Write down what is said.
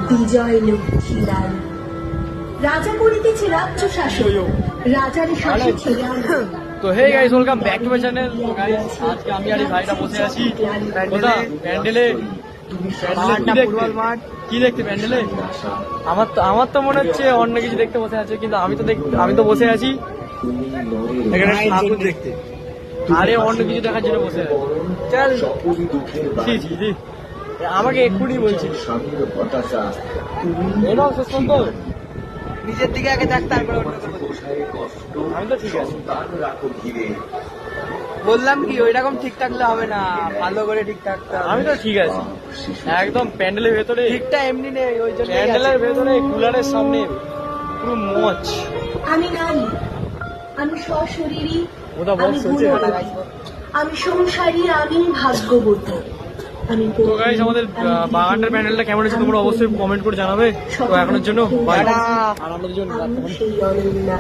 বিজয় লক্ষ্মী লাল। রাজা করিতেছে রাজ্য শাসন, রাজার শাসন ছেড়ে আনবে। তো hey guys, welcome back to my channel. তো গাইস, আজকে আমি আর এই ভাইটা বসে আছি প্যান্ডেলে। কি দেখতে প্যান্ডেলে? আমার তো মনে হচ্ছে অন্য কিছু দেখতে বসে আছে, কিন্তু আমি তো বসে আছি এখানে ঠাকুর দেখতে। আরে অন্য কিছু দেখার জন্য বসে আছে। চল জি আমাকে এক্ষুনি বলছি নিজের দিকে আগে দেখ, তারপরে আমি তো ঠিক আছে বললাম কি ওই রকম ঠিক থাকলে হবে না, ভালো করে ঠিক থাকতে হবে। আমি তো ঠিক আছে একদম। প্যান্ডেলের ভেতরে ঠিকটা এমনি নেই, ওই জন্য প্যান্ডেলের ভেতরে কুলারের সামনে পুরো মচ। আমি নারী, আমি সশরীরী, ওটা বক্স আমি হচ্ছে। গুণবতী, আমি সংসারী, আমি ভাগ্যবতী। আমি তো গাইস, আমাদের বাগানটার প্যান্ডেলটা কেমন হচ্ছে তোমরা অবশ্যই কমেন্ট করে জানাবে। তো এখনের জন্য বাই। আর আমাদের জন্য সেই অনন্যা।